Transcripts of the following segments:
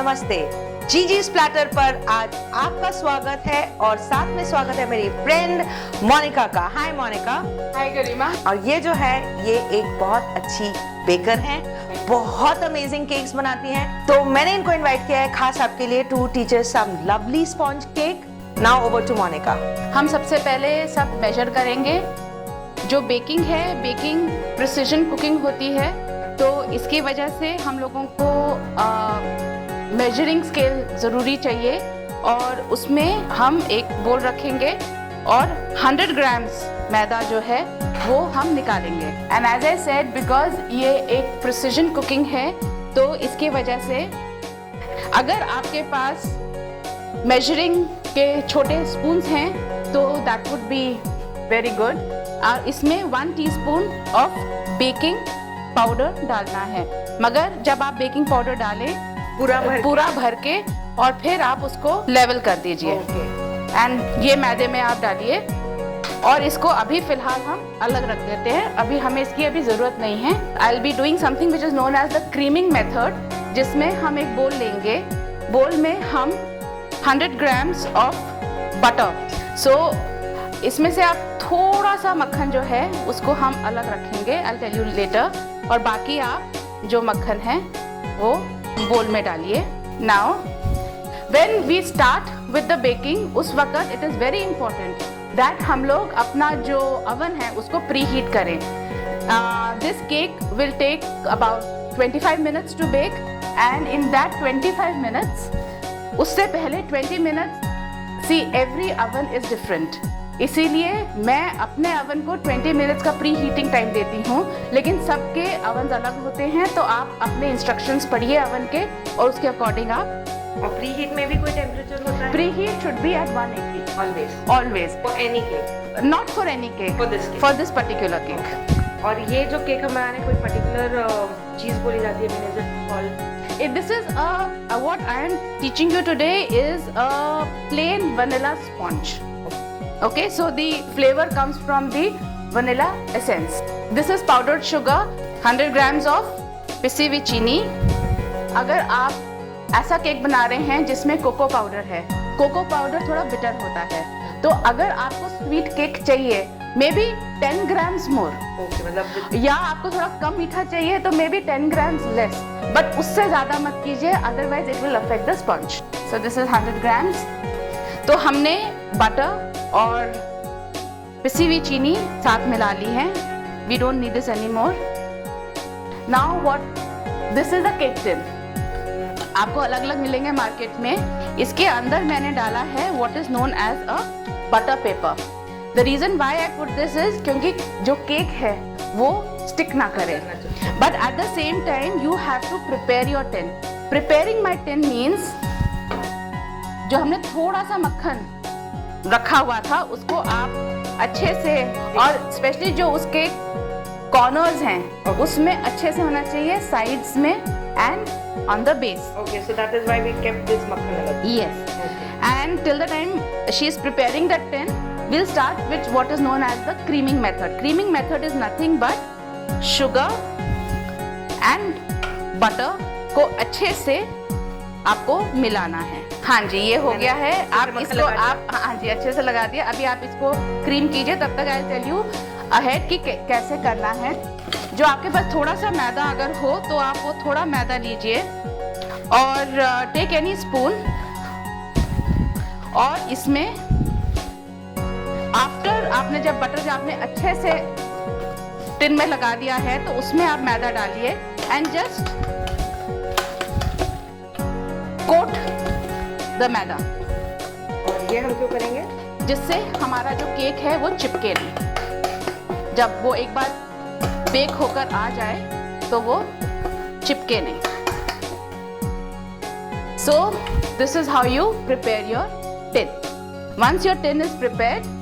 नमस्ते। जीजी स्प्लैटर पर आज आपका स्वागत है और साथ में स्वागत है मेरी फ्रेंड मोनिका का। हाय मोनिका। हाय गरिमा। और ये जो है ये एक बहुत अच्छी बेकर हैं, बहुत अमेजिंग केक्स बनाती हैं। तो मैंने इनको इनवाइट किया है खास आपके लिए to teach some lovely sponge cake. Now over to Monica. हम सबसे पहले सब मेजर करेंगे। जो बेकिंग है, बेकिंग प्रिसीजन कुकिंग होती है, तो इसकी वजह से हम लोगों को मेजरिंग स्केल ज़रूरी चाहिए और उसमें हम एक बोल रखेंगे और 100 ग्राम्स मैदा जो है वो हम निकालेंगे। And as I said, because ये एक प्रिसीजन कुकिंग है तो इसकी वजह से अगर आपके पास मेजरिंग के छोटे स्पून्स हैं तो that would be very good. और इसमें 1 टीस्पून ऑफ बेकिंग पाउडर डालना है, मगर जब आप बेकिंग पाउडर डालें पूरा भर के और फिर आप उसको लेवल कर दीजिए। एंड ये मैदे में आप डालिए और इसको अभी फिलहाल हम अलग रख देते हैं। अभी हमें इसकी अभी ज़रूरत नहीं है। I will be doing something which is known as the creaming method, जिसमें हम एक बोल लेंगे। बोल में हम 100 ग्राम्स ऑफ बटर, सो इसमें से आप थोड़ा सा मक्खन जो है उसको हम अलग रखेंगे, आई टेल यू लेटर। और बाकी आप जो मक्खन है वो बोल में डालिए। Now when we start with the baking, उस वक्त it is very important that हम लोग अपना जो अवन है उसको प्री हीट करें। This cake will take about 25 minutes to bake and in that 25 minutes, उससे पहले 20 minutes, see every oven is different, इसीलिए मैं अपने अवन को 20 मिनट्स का प्री हीटिंग टाइम देती हूँ, लेकिन सबके अवन अलग होते हैं। तो आप अपने इंस्ट्रक्शंस पढ़िए अवन के और उसके अकॉर्डिंग आप। और प्री हीट में भी कोई टेम्परेचर होता है? Preheat should be at 180 always for any cake, not for any cake, for this particular cake. और ये जो केक हम बनाने कोई पर्टिकुलर चीज बोली जाती है, मैंने जो call, this is what I am teaching you today is a plain vanilla sponge. Okay, so the flavor comes from the vanilla essence. This is powdered sugar, 100 grams of पिसी हुई चीनी। अगर आप ऐसा केक बना रहे हैं जिसमें कोको पाउडर है, कोको पाउडर थोड़ा बिटर होता है, तो अगर आपको स्वीट केक चाहिए मे बी 10 ग्राम्स मोर, मतलब या आपको थोड़ा कम मीठा चाहिए तो may be 10 grams less, but उससे ज़्यादा मत कीजिए, otherwise it will affect the sponge. So this is 100 grams. तो हमने बटर और पिसी हुई चीनी साथ मिला ली है। We don't need this any more. Now what, this is the cake tin. आपको अलग अलग मिलेंगे मार्केट में। इसके अंदर मैंने डाला है what is known as a butter paper. The reason why I put this is क्योंकि जो केक है वो स्टिक ना करे, but at the same time you have to prepare your tin. Preparing my tin means जो हमने थोड़ा सा मक्खन रखा हुआ था उसको आप अच्छे से, और स्पेशली जो उसके कॉर्नर्स हैं उसमें अच्छे से होना चाहिए, साइड्स में and on the base. Okay, so that is why we kept this मक्खन अलग। Yes, and till the time she is preparing that tin, we'll start with what is known as the creaming method. Creaming method is nothing but sugar and butter को अच्छे से आपको मिलाना है। हाँ जी, ये हो गया है। आप इसको आप, हाँ जी, अच्छे से लगा दिया। अभी आप इसको क्रीम कीजिए, तब तक आई टेल यू अहेड कि कैसे करना है। जो आपके पास थोड़ा सा मैदा अगर हो तो आप वो थोड़ा मैदा लीजिए और टेक एनी स्पून, और इसमें आफ्टर आपने जब बटर जो आपने अच्छे से टिन में लगा दिया है तो उसमें आप मैदा डालिए एंड जस्ट कोट द मैदा। और ये हम क्यों करेंगे? जिससे हमारा जो केक है वो चिपके नहीं। जब वो एक बार बेक होकर आ जाए तो वो चिपके नहीं। So this is how you prepare your tin. Once your tin is prepared,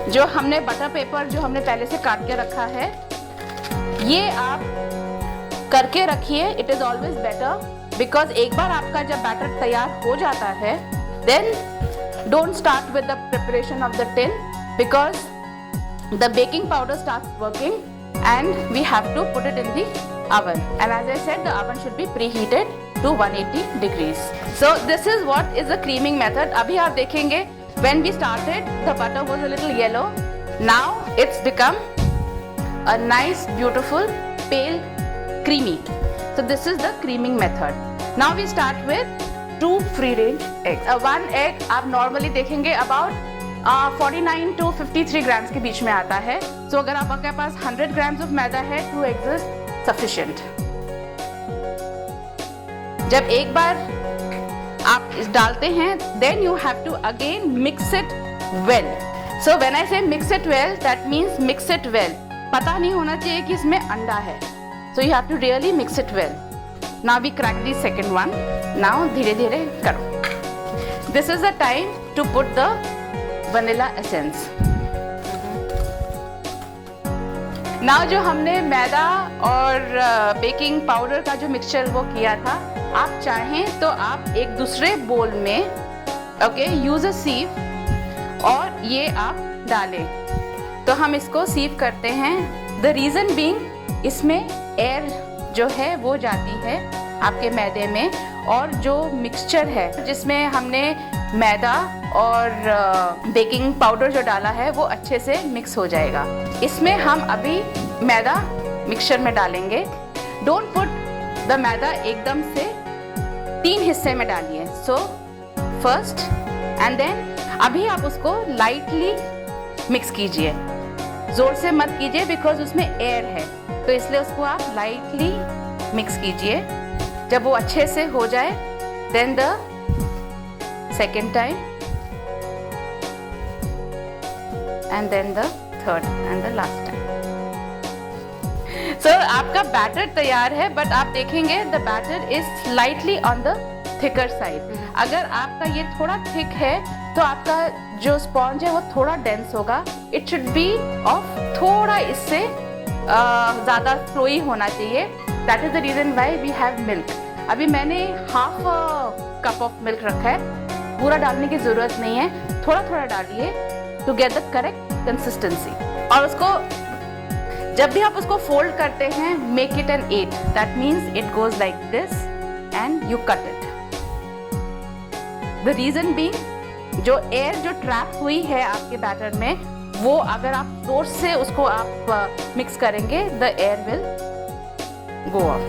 जो हमने बटर पेपर जो हमने पहले से काट के रखा है ये आप करके रखिए। It is always better, because एक बार आपका जब बैटर तैयार हो जाता है then don't start with the preparation of the tin, because the baking powder starts working and we have to put it in the oven, and as I said the oven should be preheated to 180 degrees. So this is what is the creaming method. अभी आप देखेंगे when we started the butter was a little yellow. Now it's become a nice beautiful pale creamy. So this is the creaming method. Now we start with 2 free range eggs. One egg आप normally देखेंगे about 49 to 53 grams के बीच में आता है. So अगर आपके पास 100 grams of मैदा है, 2 eggs is sufficient. जब एक बार आप इस डालते हैं, then you have to again mix it well. So when I say mix it well, that means mix it well. पता नहीं होना चाहिए कि इसमें अंडा है. So you have to really mix it well. Now we crack the second one. Now धीरे धीरे करो. This is the time to put the vanilla essence. Now जो हमने मैदा और बेकिंग पाउडर का जो मिक्सचर वो किया था, आप चाहें तो आप एक दूसरे बोल में यूज अ सीव और ये आप डालें. तो हम इसको सीव करते हैं. द रीज़न बीइंग इसमें एयर जो है वो जाती है आपके मैदे में, और जो मिक्सचर है जिसमें हमने मैदा और बेकिंग पाउडर जो डाला है वो अच्छे से मिक्स हो जाएगा. इसमें हम अभी मैदा मिक्सचर में डालेंगे. डोंट पुट द मैदा एकदम से 3 हिस्से में डालिए. सो फर्स्ट एंड देन अभी आप उसको लाइटली मिक्स कीजिए. जोर से मत कीजिए बिकॉज उसमें एयर है, तो इसलिए उसको आप लाइटली मिक्स कीजिए. जब वो अच्छे से हो जाए, then the second time and then the third and the last time. So आपका बैटर तैयार है, बट आप देखेंगे the batter is slightly on the thicker side. अगर आपका ये थोड़ा थिक है तो आपका जो स्पॉन्ज है वो थोड़ा डेंस होगा. इट शुड बी ऑफ थोड़ा इससे ज़्यादा फ्लोई होना चाहिए. That is the reason why we have milk. अभी मैंने हाफ कप ऑफ मिल्क रखा है. पूरा डालने की ज़रूरत नहीं है, थोड़ा थोड़ा डालिए to get the correct consistency. और उसको जब भी आप उसको फोल्ड करते हैं, make it an 8. That means it goes like this and you cut it. The reason being जो एयर जो ट्रैप हुई है आपके बैटर में, वो अगर आप जोर से उसको आप मिक्स करेंगे, the air will go of.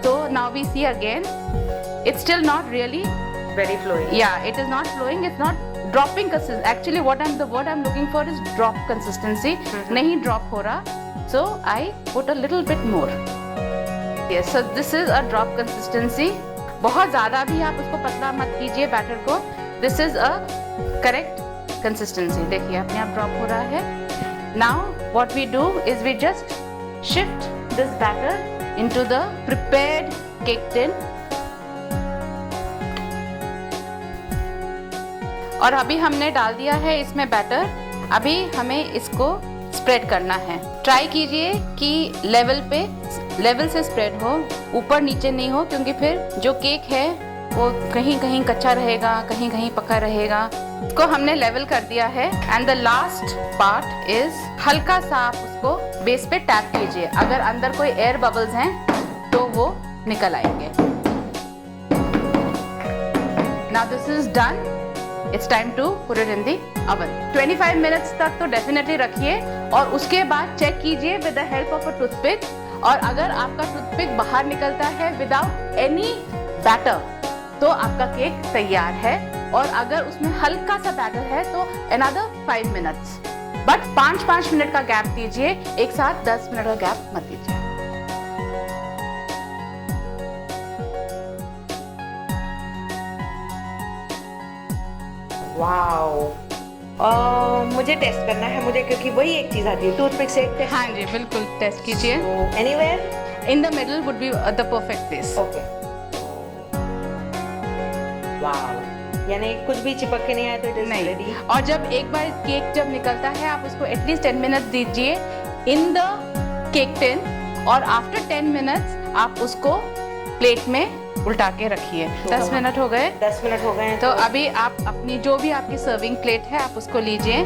So now we see again, it's still not really very flowing. Yeah, it is not flowing. It's not dropping consistency. Actually, the word I'm looking for is drop consistency. नहीं drop हो रहा. So I put a little bit more. Yes, so this is a drop consistency. बहुत ज़्यादा भी आप उसको पतला मत कीजिए बैटर को. This is a correct consistency. देखिए अपने आप drop हो रहा है. Now what we do is we just shift this batter into the prepared cake tin. और अभी हमने डाल दिया है इसमें बैटर. अभी हमें इसको स्प्रेड करना है. ट्राई कीजिए कि लेवल से स्प्रेड हो, ऊपर नीचे नहीं हो, क्योंकि फिर जो केक है वो कहीं कहीं कच्चा रहेगा, कहीं कहीं पका रहेगा. इसको हमने लेवल कर दिया है. And the last part is हल्का सा आप उसको बेस पे टैप कीजिए. अगर अंदर कोई एयर बबल्स हैं तो वो निकल आएंगे. Now this is done. It's time to put it in the oven. 25 minutes तक तो डेफिनेटली रखिए, और उसके बाद चेक कीजिए with the help of a toothpick. और अगर आपका टूथपिक बाहर निकलता है विदाउट एनी बैटर, तो आपका केक तैयार है. और अगर उसमें हल्का सा बैटर है तो another 5 मिनट्स. बट 5-5 मिनट का गैप दीजिए, एक साथ 10 मिनट का गैप मत दीजिए. वाओ. मुझे टेस्ट करना है, मुझे, क्योंकि वही एक चीज़ आती है टूथपिक से एक टेस्ट. हाँ जी, बिल्कुल टेस्ट कीजिए. Anywhere in the middle would be the perfect place. Okay. Wow, यानी कुछ भी चिपक के नहीं आया तो इट इज रेडी. और जब एक बार केक जब निकलता है, आप उसको एटलीस्ट 10 मिनट दीजिए इन द केक टिन. और आफ्टर 10 मिनट्स आप उसको प्लेट में उल्टा के रखिए. 10 मिनट हो गए. 10 मिनट हो गए. तो अभी आप अपनी जो भी आपकी सर्विंग प्लेट है, आप उसको लीजिए.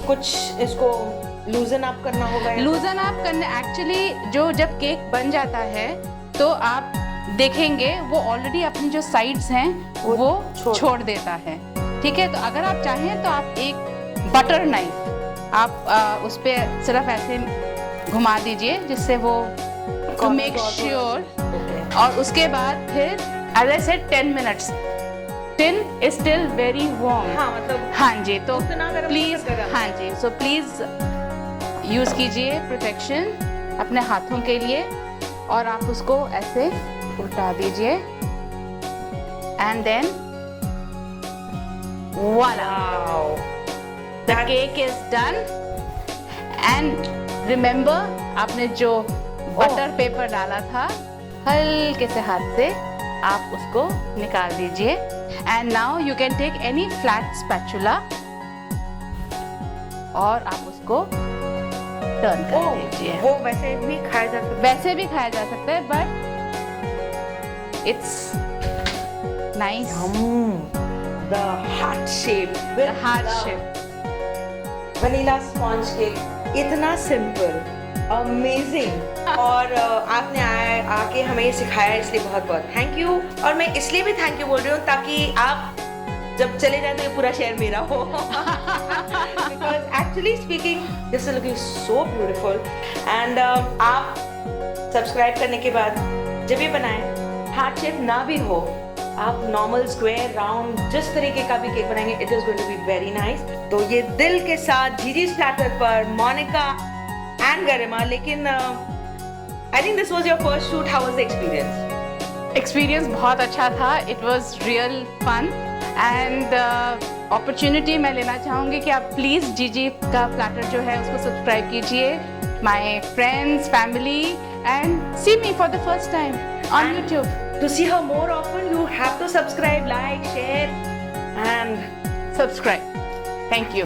कुछ इसको लूजन अप करना होगा या लूजन अप करने एक्चुअली जो जब केक बन जाता है तो आप देखेंगे वो ऑलरेडी अपनी जो साइड्स हैं वो छोड़ देता है। ठीक है, तो अगर आप चाहें तो आप एक बटर नाइफ आप उस पर सिर्फ ऐसे घुमा दीजिए जिससे वो टू मेक श्योर। और उसके बाद फिर as I said 10 minutes, tin is still very warm. हाँ मतलब हाँ जी, तो उतना गरम प्लीज, नहीं करना। हाँ जी, सो प्लीज यूज कीजिए प्रोटेक्शन अपने हाथों के लिए और आप उसको ऐसे उल्टा दीजिए and then voila, the cake is done। and remember आपने जो बटर पेपर डाला था हल्के से हाथ से आप उसको निकाल दीजिए and now you can take any flat spatula और आप उसको टर्न कर दीजिए। वो वैसे भी खाया जा सकता वैसे भी खाया जा सकता है but it's nice. the heart shape The with heart the shape। vanilla sponge cake, इतना सिंपल, अमेजिंग। और आपने आके हमें ये सिखाया इसलिए बहुत बहुत थैंक यू। और मैं इसलिए भी थैंक यू बोल रही हूँ ताकि आप जब चले जाए तो ये पूरा शेयर मेरा हो। Because actually speaking this is looking so beautiful. And आप सब्सक्राइब करने के बाद जब ये बनाएं हार्ट शेप ना भी हो, आप नॉर्मल स्क्वायर राउंड जिस तरीके का भी केक बनाएंगे it is going to be very nice. तो ये दिल के साथ जीजी's प्लैटर पर मोनिका एंड गरिमा। लेकिन I think this was your first shoot, how was the experience? Experience बहुत अच्छा था, it was real fun and opportunity मैं लेना चाहूँगी कि आप प्लीज़ जीजी का प्लैटर जो है उसको सब्सक्राइब कीजिए, my friends, family and see me for the first time on YouTube. To see her more often, you have to subscribe, like, share, and Subscribe. Thank you.